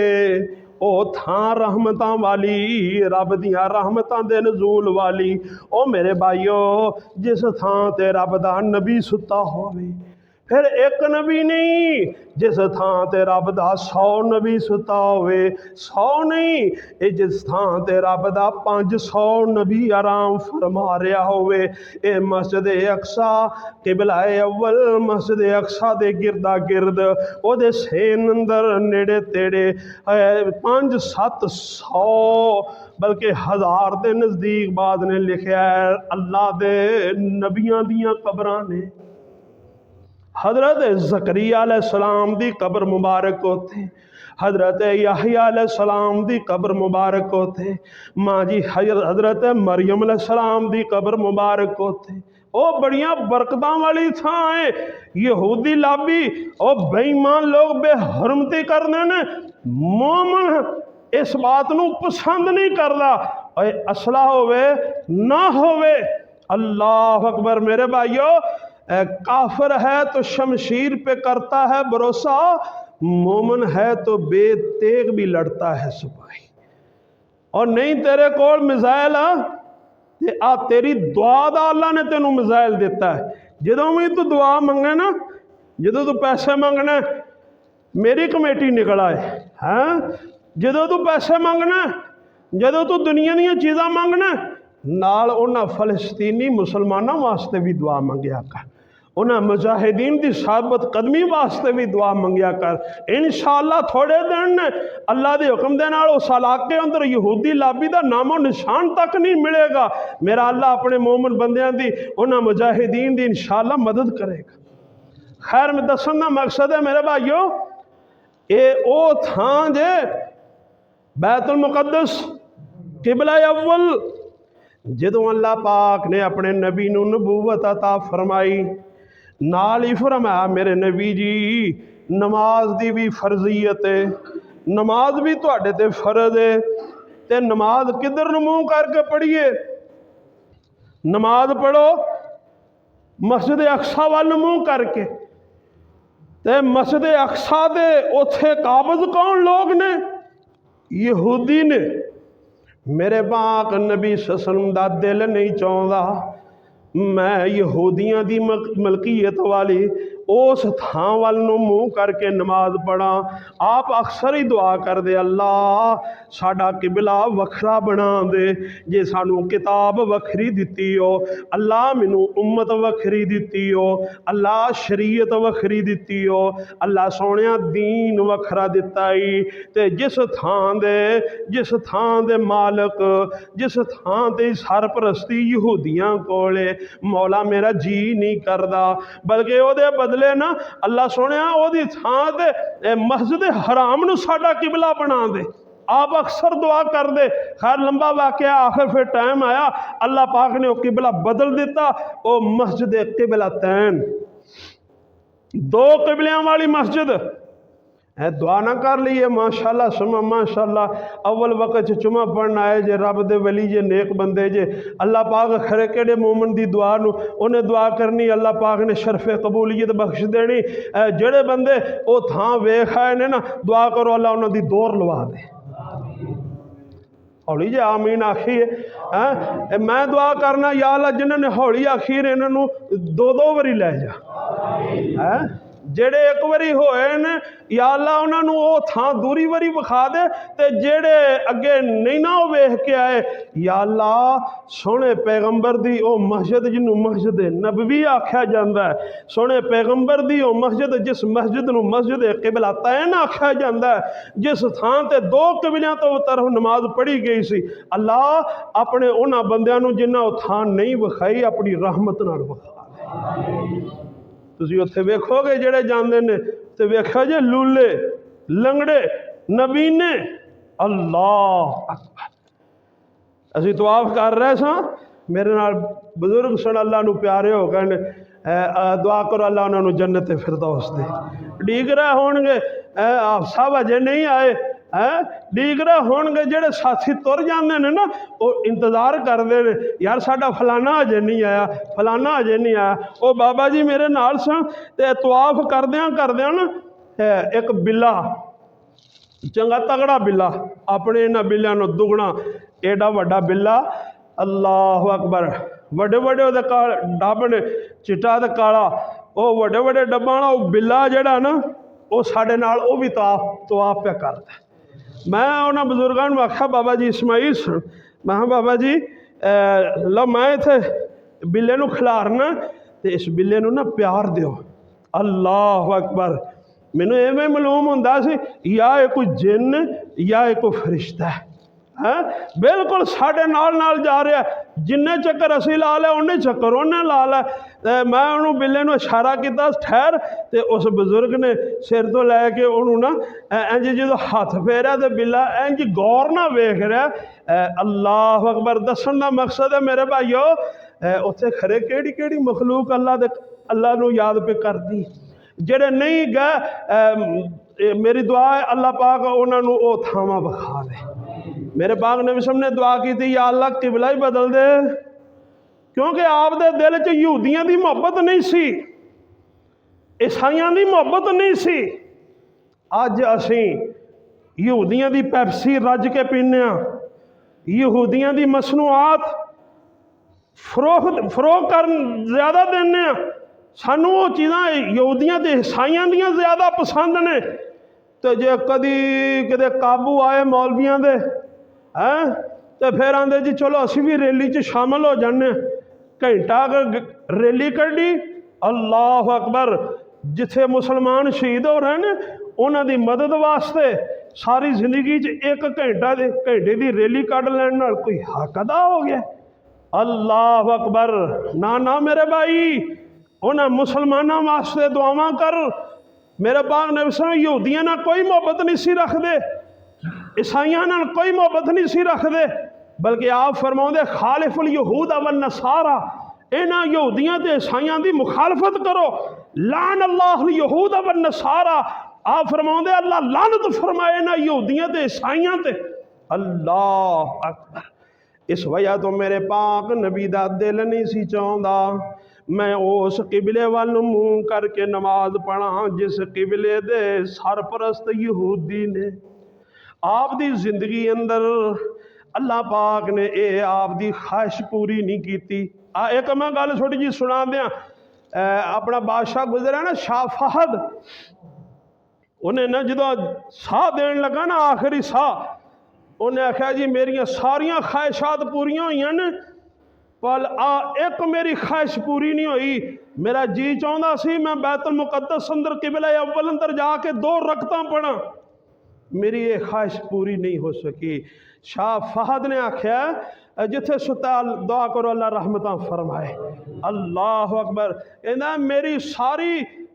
ओ थां रहमतां वाली, रब दियां रहमतां दे नज़ूल वाली। ओ मेरे भाइयों, जिस थां ते रब दा नबी सुता होवे, फिर एक नबी नहीं, जिस थां ते रब दा 100 नबी सुता होवे, 100 नहीं, ये जिस थां ते रब दा 500 नबी आराम फरमा रहा होवे। ये मस्जिद अक्सा किबलाए अव्वल, मस्जिद अक्सा दे गिरदा गिरद ओदे सेन अंदर नेड़े तेड़े 500-700 बल्कि 1000 के नज़दीक बाद ने लिखा है अल्लाह दे नबियां दियां कबरां ने। हज़रत ज़करिया अलैहिस्सलाम दी कब्र मुबारक होते, हज़रत याहिया अलैहिस्सलाम दी कब्र मुबारक होते, माँ जी हज़रत मरियम अलैहिस्सलाम दी कब्र मुबारक होते। ओ बड़ियां बरकतां वाली थां है। यहूदी लाभी और बेईमान लोग बेहरमती करने ने, मोमन इस बात नूं पसंद नहीं करता, असला होवे ना होवे। अल्लाह अकबर। मेरे भाइयों, काफिर है तो शमशीर पे करता है भरोसा, मोमन है तो बेतेग भी लड़ता है सिपाही। और नहीं तेरे कोल मिसाइल आ तेरी दुआ दा अल्लाह ने तेनों मिसाइल दिता है। जदों भी तू दुआ मंगे ना, जदों तू पैसे मंगना मेरी कमेटी निकल आए हैं, जदों तू पैसे मंगना, जदों तू दुनिया दी चीज़ां मंगना, नाल उन्हां फलस्तीनी मुसलमानों वास्ते भी दुआ मंगया कर, उन्हें मुजाहिदीन की साबत कदमी वास्ते भी दुआ मंगया कर। इंशाअल्लाह थोड़े दिन अल्लाह के हुक्म के नाल उस इलाके अंदर यहूदी लाभी का नामो निशान तक नहीं मिलेगा। मेरा अल्लाह अपने मोमन बंदियां दी उन्हें मुजाहिदीन की इंशाअल्लाह मदद करेगा। खैर, मैं दसन का मकसद है मेरे भाइयों, ये ओ थां जे बैतुल मुकद्दस किबला अव्वल, जदों अल्लाह पाक ने अपने नबी नूं नबूवत अता फरमाई, नाल ही फरमाया मेरे नबी जी नमाज दी भी फर्जीयत है, नमाज भी तुहाडे ते फर्ज है। ते नमाज किधर नूं मूँह करके पढ़िए? नमाज पढ़ो मस्जिद अक्सा वाल मूँह करके। ते मस्जिद अक्सा दे उत्थे काबज़ कौन लोग ने? यहूदी ने। मेरे पाक नबी सल्लल्लाहु दा दिल नहीं चाहता मैं यहूदियों की मलकीयत वाली उस थां वाल नूं मूँह करके नमाज पढ़ा। आप अक्सर ही दुआ कर दे, अल्लाह साडा किबला वखरा बना दे। जे सानू किताब वखरी दिती हो, अल्लाह मैनू उम्मत वखरी दिती हो, अल्लाह शरीयत वखरी दिती हो, अल्लाह सोहणिया दीन वखरा दिता ही। ते जिस थां दे मालक, जिस थां ते सरपरस्ती यहूदियां कोले, मौला मेरा जी नहीं करता, बल्कि ਉਹਦੇ बदले ना अल्लाह सोने ਉਹਦੀ ਥਾਂ ਤੇ मस्जिद हराम ਨੂੰ ਸਾਡਾ किबला बना दे। आप अक्सर दुआ कर दे। खैर लंबा वाकया, आखिर फिर टाइम आया, अल्लाह पाक ने वो किबला बदल दिता। वो मस्जिद किबला तैन, दो किबलियां वाली मस्जिद है। दुआ ना कर लीए माशाल्लाह सुमा माशाल्लाह, अव्वल वक्त चुमा पढ़ना आए जे, रब दे वली जे, नेक बंदे जे, अल्लाह पाक खरे केड़े मोमन दी दुआ नू उन्हें दुआ करनी, अल्लाह पाक ने शरफे कबूलियत बख्श देनी। जेड़े बंदे वो थां वेख आए ने ना, दुआ करो अल्लाह उन्हां दी दौर लवा दे। हौली जे आमीन आखिए। मैं दुआ करना या अल्लाह जिन्होंने हौली आखी ने इन्हों दो दो बारी लै जा। जेड़े एक बारी होए ने या अल्लाह उन्होंने वो थां दूरी बारी विखा दे, ते जेड़े अगे नहीं ना वो वेख के आए, या अल्लाह सोने पैगंबर दी ओ मस्जिद जिन्हों मस्जिद नबवी आख्या जाता है, सोने पैगंबर दी ओ मस्जिद जिस मस्जिद नूं मस्जिद किबला तैन आख्या जाता है, जिस थां ते दो किबलियां तो तरफ नमाज पढ़ी गई सी, अल्लाह अपने उन्हां बंदियां नूं जिन्हां वो थां नहीं विखाई अपनी रहमत नाल विखा। तुसीं उत्थे वेखोगे जेड़े जांदे ने ते वेखो जे लूले लंगड़े नबीने, अल्लाह अकबर। असीं तवाफ कर रहे सां, मेरे नाल बजुर्ग सन, अल्लाह नूं प्यारे हो गए ने, दुआ करो अल्लाह उन्हां नूं जन्नत फिरदौस दे। डीग रहे होणगे साहब अजे नहीं आए, डीग रहे होणगे जेड़े साथी तुर जाते हैं ना, वो इंतज़ार करते हैं, यार साडा फलाना अजे नहीं आया, फलाना अजे नहीं आया। वो बाबा जी मेरे नाल सन, ते तवाफ करदियां ना एक बिल्ला, चंगा तगड़ा बिल्ला, अपने इन्हां बिल्लियां नूं दुगना एडा वड्डा बिल्ला, अल्लाह अकबर, वड्डे वड्डे उहदे डब ने, चिट्टा ते काला, वो वड्डे वड्डे डब्बां वाला वो बिल्ला जेड़ा ना, वो साडे नाल वो भी तवाफ पे करदा। मैं उन्होंने बजुर्गों ने आख्या बाबा जी इसमाइल सुन, मैं बाबा जी लो मैं इत्थे बिल्ले नूं खिलारना, तो इस बिल्ले नूं ना प्यार दिओ। अल्लाह अकबर। मैनू इवें मालूम हुंदा सी या ये कोई जिन्न या ये कोई फरिश्ता है। बिल्कुल साढ़े नाल जा रहा, जिन्ने चक्कर असी ला लिया उन्हें चक्कर उन्हें ला लिया। मैं उन्होंने बिल्ले नूं इशारा किया ठहर, तो उस बजुर्ग ने सिर तो लैके उन्होंने ना इंज जो हथ फेरिया तो बिल्ला इंज गौर ना वेख रहा। अल्लाह अकबर। दसन का मकसद है मेरे भाईओ, उत्थे खरे केड़ी केड़ी मखलूक अल्लाह नूं याद पे करती, जेड़े नहीं गए मेरी दुआ है अल्लाह पाक उन्होंने वो थावां विखा दे। मेरे पाक नबी साहब ने दुआ की थी, या अल्लाह किबला ही बदल दे, क्योंकि आप दे दिल च यहूदियों की मोहब्बत नहीं सी, ईसाइयों की मोहब्बत नहीं सी। अज असी यहूदियों की पैप्सी रज के पीने, यहूदियों की मसनूआत फरोख कर ज़्यादा देने, सानू वो चीज़ां यहूदियों ते ईसाइयों दियां ज़्यादा पसंद ने। तो जे कदी किते काबू आए मौलवियों दे तो फिर आंदे जी चलो असी भी रैली च शामिल हो जाने। घंटा रैली कड्डी, अल्लाह अकबर। जिथे मुसलमान शहीद हो रहे हैं उन्हां दी मदद वास्ते सारी जिंदगी च एक घंटे की रैली कढ़ लैण नाल कोई हक अदा हो गया? अल्लाह अकबर। ना ना मेरे भाई, उन्हें मुसलमानों वास्ते दुआवां कर। मेरे पाक नबी सल्लल्लाहु अलैहि वसल्लम यहूदियों नाल कोई मोहब्बत नहीं सी रखते, ईसाइयों नाल कोई मोहब्बत नहीं सी रखते, बल्कि आप फरमाउंदे खालिफुल यहूद व नसारा, इन्हां यहूदियों ते ईसाइयों की मुखालफत करो। लान अल्लाह यहूद व नसारा, आप फरमाउंदे अल्लाह लानत फरमाए इन्हां यहूदियों ते ईसाइयों ते। अल्लाह अकबर। इस वजह तो मेरे पाक नबी दा दिल नहीं सी चाहता मैं उस किबले वाल मुँह करके नमाज पढ़ा जिस किबले दे सरपरस्त यहूदी ने। आप दी जिंदगी अंदर अल्लाह पाक ने ये आप दी ख्वाहिश पूरी नहीं की। एक मैं गल छोटी जी सुना दियाँ, अपना बादशाह गुजरा ना शाह फहद, उन्हें ना जो साह देन लगा ना आखिरी साह, उन्हें आख्या जी मेरिया सारिया ख्वाहिशात पूरियां हुई ने, पर एक मेरी ख्वाहिश पूरी नहीं हुई। मेरा जी चाहता सी मैं बैतुल मुकद्दस अंदर किबला अव्वल अंदर जाके 2 रकतां पढ़ा, मेरी ये ख्वाहिश पूरी नहीं हो सकी। शाह फहद ने आख्या जिथे सुता दुआ करो अल्लाह रहमत फरमाए। अल्लाह अकबर। कहना मेरी सारी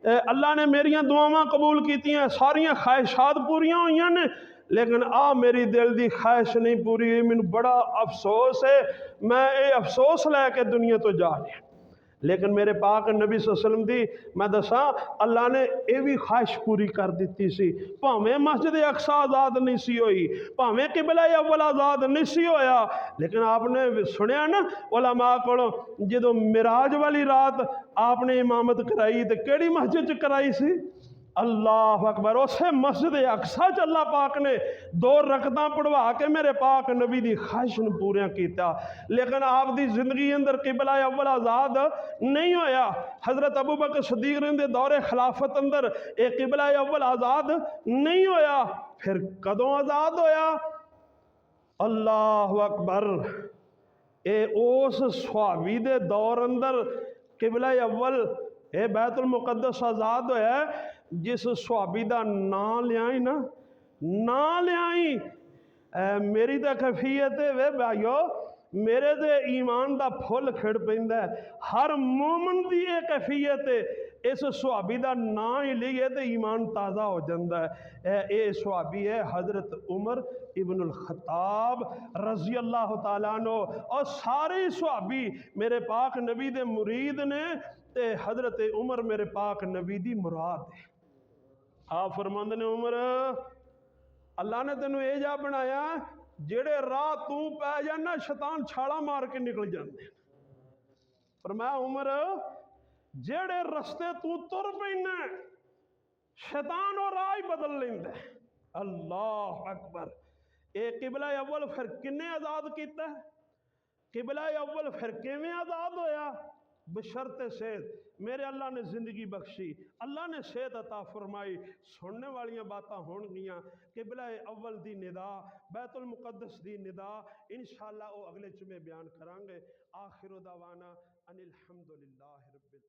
अल्लाह ने मेरिया दुआवां कबूल कीतियां, सारिया ख्वाहिशात पूरियां हुई ने, लेकिन आ मेरी दिल की ख्वाहिश नहीं पूरी हुई। मैनू बड़ा अफसोस है, मैं ये अफसोस लैके दुनिया तो जा रहा। लेकिन मेरे पाक नबी सल्लल्लाहु अलैहि वसल्लम दी मैं दसा अल्लाह ने यह भी ख्वाहिश पूरी कर दी सी। भावें मस्जिद अक्सा आज़ाद नहीं सी हुई, भावें किबला अव्वल आज़ाद नहीं सी होया, लेकिन आपने सुनिया ना उलमा कोलों जो मिराज वाली रात आपने इमामत कराई तो केड़ी मस्जिद च कराई सी? अल्लाह अकबर। उसे मस्जिद अक्सा च अल्लाह पाक ने 2 रकतां पढ़वा के मेरे पाक नबी की ख्वाहिश न पूरा किया। लेकिन आपकी जिंदगी अंदर किबला अव्वल आज़ाद नहीं होया। हज़रत अबू बकर सदीक के दौरे खिलाफत अंदर एक किबला अव्वल आज़ाद नहीं होया। फिर कदों आज़ाद होया? अल्लाह अकबर। ये उस सुहाबी दे दौर अंदर किबला अव्वल ये बैतुल मुकद्दस आज़ाद होया जिस सुहाबी का नां लियाई ना, नां लियाई। मेरी तो कैफियत है वे भाइयो, मेरे तो ईमान का फुल खिड़ पैंदा है। हर मोमन की यह कैफियत है, इस सुहाबी का नां ही लीए तो ईमान ताज़ा हो जाता है। ये सुहाबी है हज़रत उमर इब्नुल खत्ताब रज़ी अल्लाह तआला अन्हु। और सारे सुहाबी मेरे पाक नबी दे मुरीद ने, ते हज़रत उमर मेरे पाक नबी दी मुराद है। आप फरमांदे ने उमर अल्लाह ने तेनू ये जा बनाया जेड़े राह तू पै जाना शैतान छाला मार के निकल जाते। फरमाया उमर जेड़े रस्ते तू तुर पैना शैतान और राह ही बदल लेंदा। अल्लाह अकबर। ये किबला अव्वल फिर किन्ने आज़ाद किया? किबला अव्वल फिर किवें आज़ाद होया? बशर्ते सेहत। मेरे अल्लाह ने जिंदगी बख्शी, अल्लाह ने सेहत अता फरमाई, सुनने वाली बातें होणगियां। किबला अव्वल दी निदा, बैतुल मुकद्दस दी निदा इंशाअल्लाह वो अगले जुमे बयान करांगे। आखिर दावाना अनिल हम्दुलिल्लाहि रब्बिल